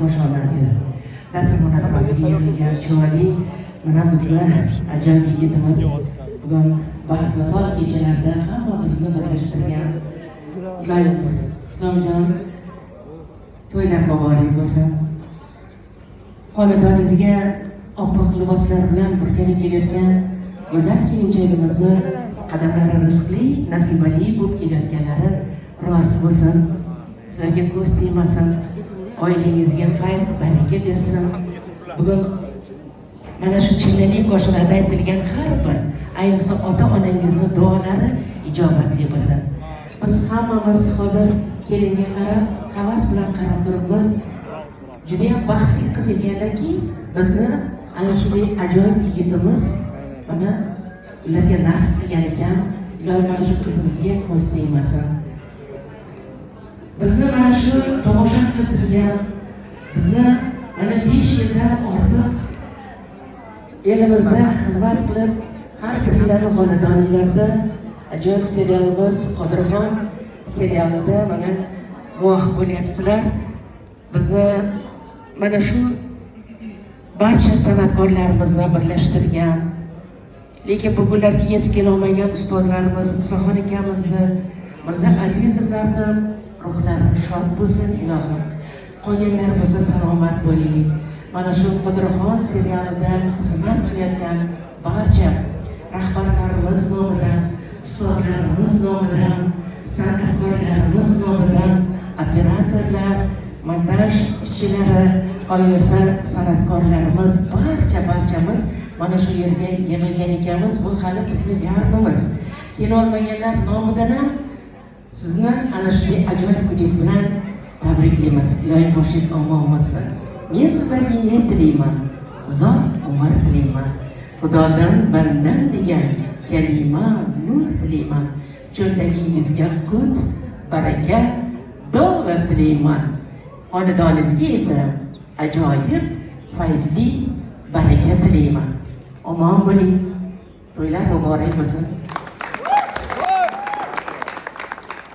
boshlanadi. Dasturxon atrofiga yig'ilgan chiroyli mana bizni ajoyib yigitimiz bugun baxtli kechalarda hamma bizni birlashtirgan Islomjon to'ylar muborak bo'lsin. Xonadoningizga oppoq liboslar bilan burkanib kelayotgan go'zal kelinchagimizni qadamlari rizqli, nasibali bo'lib kelayotganlari rost bo'lsin. Sizlarga ko'z tegmasin, oilangizga fayz, baraka bersin. Bugun mana shu chillali qo'shiqlarda aytilgan har bir, ayniqsa ota-onangizni duolari ijobatli bo'lsin. Biz hammamiz hozir kelinga qarab, havas bilan qarab turibmiz. Juda ham baxtli qiz ekanlarki, bizni ana shunday ajoyib yigitimiz buni ularga nasib qilgan ekan. Ilohim mana shu qizimizga ko'z tegmasin. Bizni mana shu tomosha qilib turgan, bizni mana 5 yildan ortiq elimizda xizmat qilib, har birlari xonadonlarda ajoyib serialimiz Qodirxon serialida mana guvoh bo'lyapsizlar. Bizni mana shu barcha san'atkorlarimizni birlashtirgan, lekin bugunlarga yetib kela olmagan ustozlarimiz Musoxon akamizni, Mirza Azizovlarni ruhlari shod bo'lsin ilohim. Qolganlar bo'lsa salomat bo'laylik. Mana shu Qodirxon serialida xizmat qilayotgan barcha rahbarlarimiz nomidan, ustozlarimiz nomidan, san'atkorlarimiz nomidan, operatorlar, montaj ishchilari, qolaversa san'atkorlarimiz, barchamiz mana shu yerga yig'ilgan ekanmiz. Bu hali bizning yarmimiz. Kela olmaganlar nomidan ham sizni ana shunday ajoyib kuningiz bilan tabriklaymiz. Ilohim boshingiz omon bo'lsin. Men sizlarga ne tilayman? Uzoq umr tilayman. Xudodan bandan degan kalima nur tilayman. Cho'ntagingizga qut, baraka, dollar tilayman. Xonadoningizga esa ajoyib, fayzli, baraka tilayman. Omon bo'ling. To'ylar muborak bo'lsin.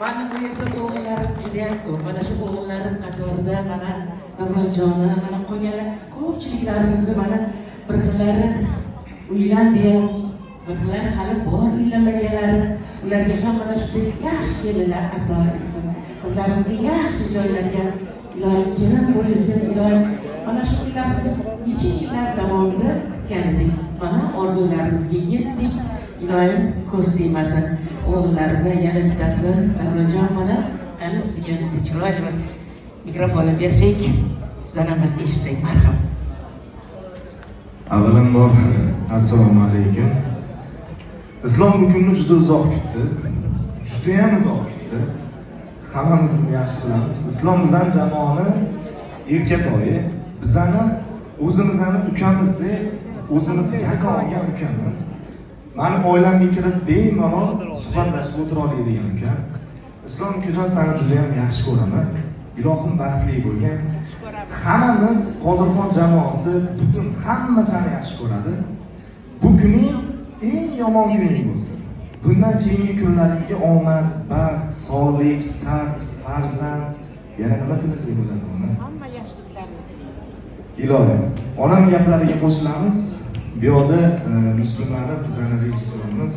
Mana bu yerda o'g'illarim juda ham ko'p. Mana shu o'g'illarim qatorida mana Davronjoni, mana qolganlar ko'pchiliklarimizni mana bir xillari uylandi, bir xillari hali bor uylanmaganlari, ularga ham mana shunday yaxshi kelinlar ato etsin. Qizlarimizga yaxshi joylarga ilohim kelin bo'lsin, ilohim mana shu kunlarni biz necha yillar davomida kutgan edik. Mana orzularimizga yetdik. Ilohim ko'z tegmasin. O'g'illarga yana bittasi Davronjon bola, ana sizga bitta chiroyli bir mikrofonni bersak, sizdan ham eshitsak marhamat. Avvalambor assalomu alaykum. Islom bu kunni juda uzoq kutdi. Juda ham uzoq kutdi. Hammamiz buni yaxshi bilamiz. Islom bizning jamoani erkatoyi, bizani o'zimizni ukamizdek, o'zimizni yaqin ukamiz. Mani oilamga kirib bemalol suhbatlashib o'tira oladigan uka. Islom ukajon seni juda ham yaxshi ko'raman. Ilohim baxtli bo'lgan. Hammamiz Qodirxon jamoasi butun hamma seni yaxshi ko'radi. Bu kuning eng yomon kuning bo'lsin. Bundan keyingi kunlaringga omad, baxt, sog'lik, taxt, farzand, yana nima tilasak bo'ladi uni? Hamma yaxshiliklarni. Ilohim, onam gaplariga qo'shilamiz. Bu yerda Muslimlar bizning rejissyorimiz.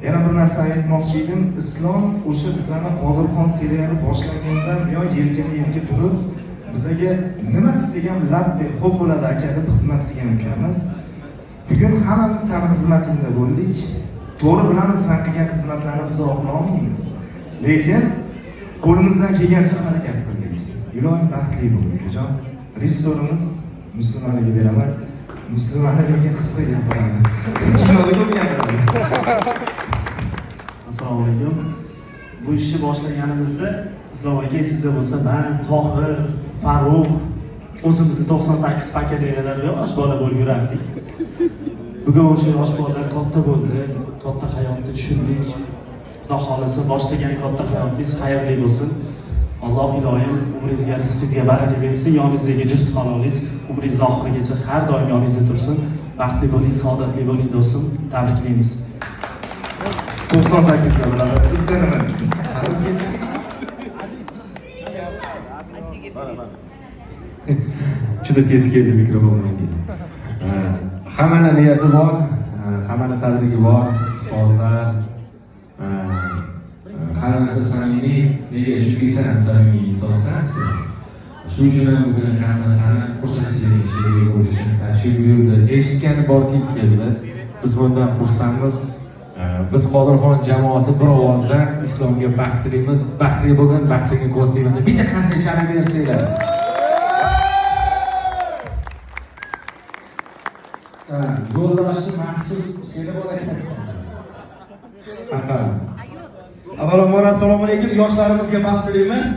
Yana bir narsa aytmoqchi edim. Islom o'sha bizning Qodirxon seriali boshlangandan buyon yelka turib, bizga nima desak ham labbe xo'p bo'ladi aka deb xizmat qilgan ukamiz. Bugun hammamiz sen xizmatingda bo'ldik. To'g'ri bilamiz, sen qilgan xizmatlarni biz oqlay olmaymiz. Lekin qo'limizdan kelgancha harakat qildik. Ilohim baxtli bo'ling ukajon. Rejissyorimiz Muslimlarga beraman. Muslimlarga qisqa gapiradi. Kinoda ko'p gapiradi. Assalomu alaykum. Bu ishni boshlaganimizda Islom aka sizda bo'lsa, men Tohir, Farruh, o'zimizni 98 pokoleniyalarga yosh bola bo'lib yurardik. Bugun o'sha yosh bolalar katta bo'ldi, katta hayotni tushundik. Xudo xolasa boshlagan katta hayotingiz xayrli bo'lsin. Alloh ilohim umringizga, rizqingizga baraka bersin. Yoningizdagi juft halolingiz umringiz oxirigacha har doim yoningizda tursin. Baxtli bo'ling, saodatli bo'ling do'stim. Tabriklaymiz. 98 da bilaman. Sizga nima deysiz? Juda tez keldi mikrofon menga. Hammani niyati bor, hammani tabrigi bor, ustozlar. Hammasi samimiy, nega? Chunki san samimiy insonsan. Shuning uchun ham bugun hammasini xursandchilik she'riga bo'lish uchun tashrif buyurdi. Eshitgani borki keldi. Biz bundan xursandmiz. Biz Qodirxon jamoasi bir ovozdan islomga baxtlimiz. Baxtli bugun, baxtliga ko'z tegmasa, bitta qarshi chalib bersanglar. Yo'ldoshni maxsus she'ri bor ekansan. Aqal. Avvalambor assalomu alaykum, yoshlarimizga baxtlimiz.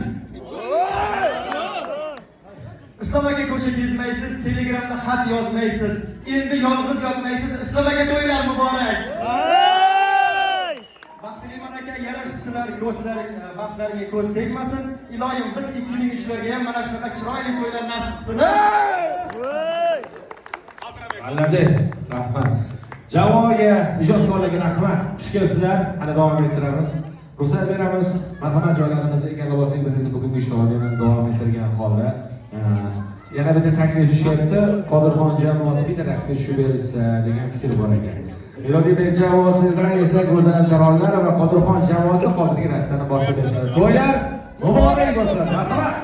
Islom aka ko'cha kezmaysiz, Telegramda xat yozmaysiz, endi yolg'iz yotmaysiz. Islom aka to'ylar muborak. Baxtliman aka, yarashibsizlar, baxtlariga ko'z tegmasin. Iloyim biz 2003larga ham mana shunaqa chiroyli to'ylar nasib qilsin. Alladez, rahmat. Jamoaga, ijodkorlarga rahmat. Xush kelibsizlar. Ana davom ettiramiz. Ruxsat beramiz. Marhamat joylarimizni egallab olsak, biz esa bugungi ishtirokini davom ettirgan holda yana bitta taklif tushyapti. Qodirxon jamoasi bitta raqsga tushib berishsa degan fikr bor ekan. Melodiya jamoasidan esa go'zal taronlar va Qodirxon jamoasi hozirgi raqslarni boshlashadi. To'ylar muborak bo'lsin. Marhamat.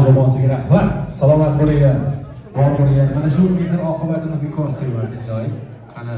jamoasiga rahmat. Salomat bo'linglar. Bor bo'linglar. Mana shu mehr oqibatimizga ko'z tegmasin iloyim. Qani